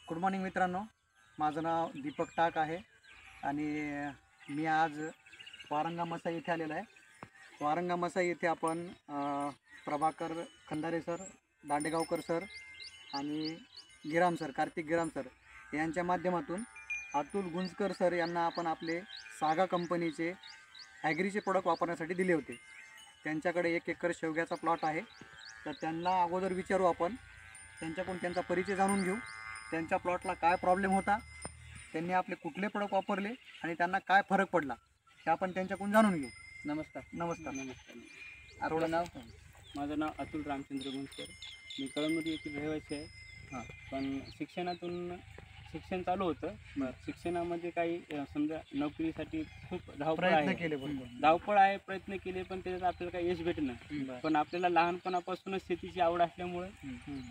Good morning मित्रांनो, माझं नाव दीपक टाक आहे आणि मी आज वारंगा मसाई येथे आलेलो आहे। वारंगा मसाई येथे आपण प्रभाकर खंदारे सर, दांडेगावकर सर आणि गिराम सर, कार्तिक गिराम सर यांच्या माध्यमातून अतुल गुंजकर सर यांना आपण आपले सागा कंपनीचे ॲग्रीचे प्रोडक्ट वापरण्यासाठी दिले होते। त्यांच्याकडे 1 एकर शेवग्याचा प्लॉट आहे, तर त्यांना अगोदर विचारू आपण, त्यांच्याकडून त्यांचा परिचय जाणून घेऊ। त्यांच्या प्लॉटला काय प्रॉब्लेम होता, त्यांनी आपले कुठले प्रोडक्ट वापरले आणि त्यांना काय फरक पडला हे आपण त्यांच्याकडून जाणून घेऊ। नमस्कार. आपलं नाव? माझं नाव अतुल रामचंद्र गुंजकर. मी कळमनुरी येथील रहिवासी आहे. पण शिक्षण चालू होतं. शिक्षणामध्ये काही समजा नोकरीसाठी खूप धावपळ आहे, प्रयत्न केले, पण त्याच्यात आपल्याला काही यश भेटणं. पण आपल्याला लहानपणापासूनच शेतीची आवड असल्यामुळे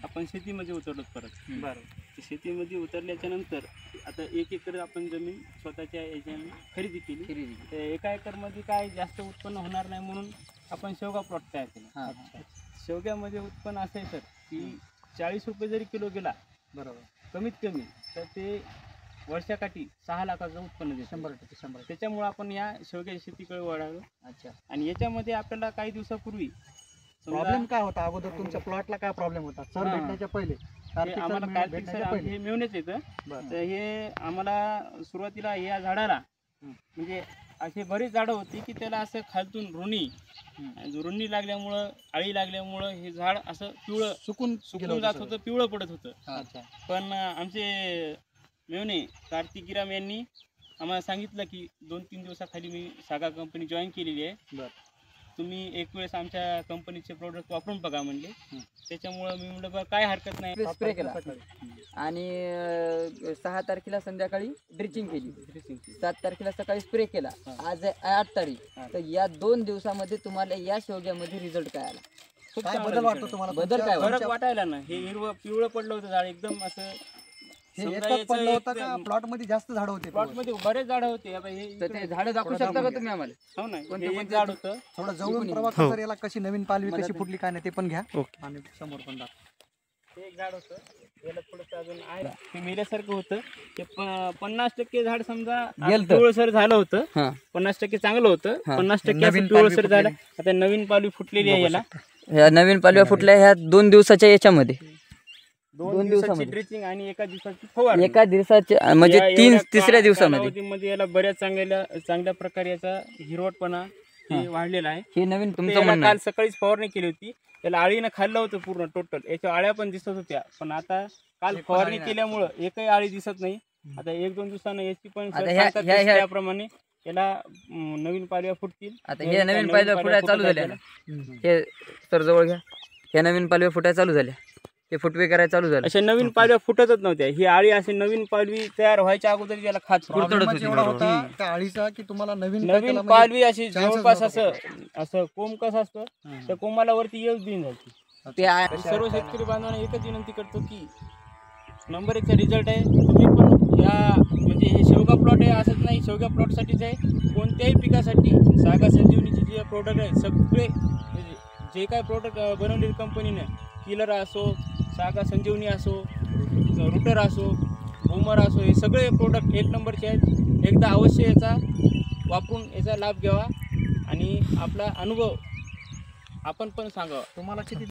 आपण शेतीमध्ये उतरलो परत. शेतीमध्ये उतरल्याच्या नंतर आता 1 एकर आपण जमीन स्वतःच्या याच्याने खरेदी केली. तर 1 एकरमध्ये काय जास्त उत्पन्न होणार नाही म्हणून आपण शेवगा प्लॉट तयार केला. शेवग्यामध्ये उत्पन्न असं आहे सर की 40 रुपये जरी किलो गेला बरोबर कमीत कमी, तर ते वर्षाकाठी 6 लाखाचं उत्पन्न देते. 100%. त्याच्यामुळे आपण या शेवग्याच्या शेतीकडे वळालो. आणि याच्यामध्ये आपल्याला काही दिवसापूर्वी प्रॉब्लेम काय होता, अगोदर तुमच्या प्लॉटला काय प्रॉब्लेम होता सर भेटण्याच्या पहिले? आम्हाला कार्तिक सर हे मिळूनच येतं. तर हे आम्हाला सुरुवातीला या झाडाला म्हणजे असे बरेच झाडं होती की त्याला असं खालतून रुंदी लागल्यामुळं, आळी लागल्यामुळं हे झाड असं पिवळं सुकून जात होतं, पिवळं पडत होतं. पण आमचे मेवणे कार्तिक गिराम यांनी आम्हाला सांगितलं की 2-3 दिवसाखाली मी सागा कंपनी जॉईन केलेली आहे, तुम्ही एक वेळेस आमच्या कंपनीचे प्रोडक्ट वापरून बघा म्हणले. त्याच्यामुळं मी म्हटलं बरं काय हरकत नाही. स्प्रे केला आणि 6 तारखेला संध्याकाळी ड्रिचिंग केली, 7 तारखेला सकाळी स्प्रे केला. आज आहे 8 तारीख. तर या 2 दिवसामध्ये तुम्हाला या शेवग्यामध्ये रिझल्ट काय आला? काय बदल वाटतो तुम्हाला? बदल काय फरक वाटायला ना? हे हिरवं पिवळं पडलं होतं झाड एकदम असं. प्लॉट मध्ये जास्त झाड होते? प्लॉट मध्ये बरेच झाड होते. ते झाड दाखवू शकता का तुम्ही आम्हाला? हो ना, कोणते झाड होतं थोडं जवळून प्रभाकर सर याला कशी नवीन पालवी कशी फुटली काय नाही ते पण घ्या आणि समोर पण दाखव. एक झाड होतं, याला थोडंसं अजून आहे, ते मेल्यासारखं होतं. ते 50% झाड समजा पिवळसर झालं होतं, 50% चांगलं होतं, 50% पिवळसर झालं. आता नवीन पालवी फुटलेली आहे याला. ह्या नवीन पालव्या फुटल्या ह्या 2 दिवसाच्या याच्यामध्ये, 2 दिवसाची ड्रिचिंग आणि 1 दिवसाची फवारणी. 1 दिवसाच्या म्हणजे 3-3 दिवसामध्ये याला बऱ्याच चांगल्या प्रकारे याचा हिरवटपणा वाढलेला आहे. हे नवीन तुमचं म्हणणं? काल सकाळीच फवारणी केली होती. त्याला आळीनं खाल्लं होतं पूर्ण टोटल. याच्या आळ्या पण दिसत होत्या, पण आता काल फवारणी केल्यामुळं एकही आळी दिसत नाही. आता 1-2 दिवसानं याची पण त्याप्रमाणे याला नवीन पालव्या फुटतील. आता हे नवीन पालव्या फुटायला चालू झाल्या, हे सर जवळ घ्या. ह्या नवीन पालव्या फुटायला चालू झाल्या, हे फुटवे करायला चालू झाले. अशा नवीन पालव्या फुटतच नव्हत्या. ही आळी अशी नवीन पालवी तयार व्हायच्या अगोदर याला खात होता त्या आळीचा की तुम्हाला नवीन पालवी अशी जवळपास असं कोंब कसं असतं त्या कोंबाला वरती येऊच दिन झाली. सर्व शेतकरी बांधवांना एकच विनंती करतो की नंबर 1चा रिझल्ट आहे. तुम्ही पण या म्हणजे हे शेवगा प्लॉट आहे असंच नाही, शेवगा प्लॉटसाठीच आहे, कोणत्याही पिकासाठी सागा संजीवनीचे जे प्रोडक्ट आहे सगळे, जे काय प्रोडक्ट बनवलेली कंपनीने, किलर असो, सागा संजीवनी असो, रूटर असो, बूमर असो, हे सगळे प्रोडक्ट 1 नंबरचे आहेत. एकदा अवश्य याचा वापरून याचा लाभ घ्यावा आणि आपला अनुभव आपण पण सांगावा. तुम्हाला किती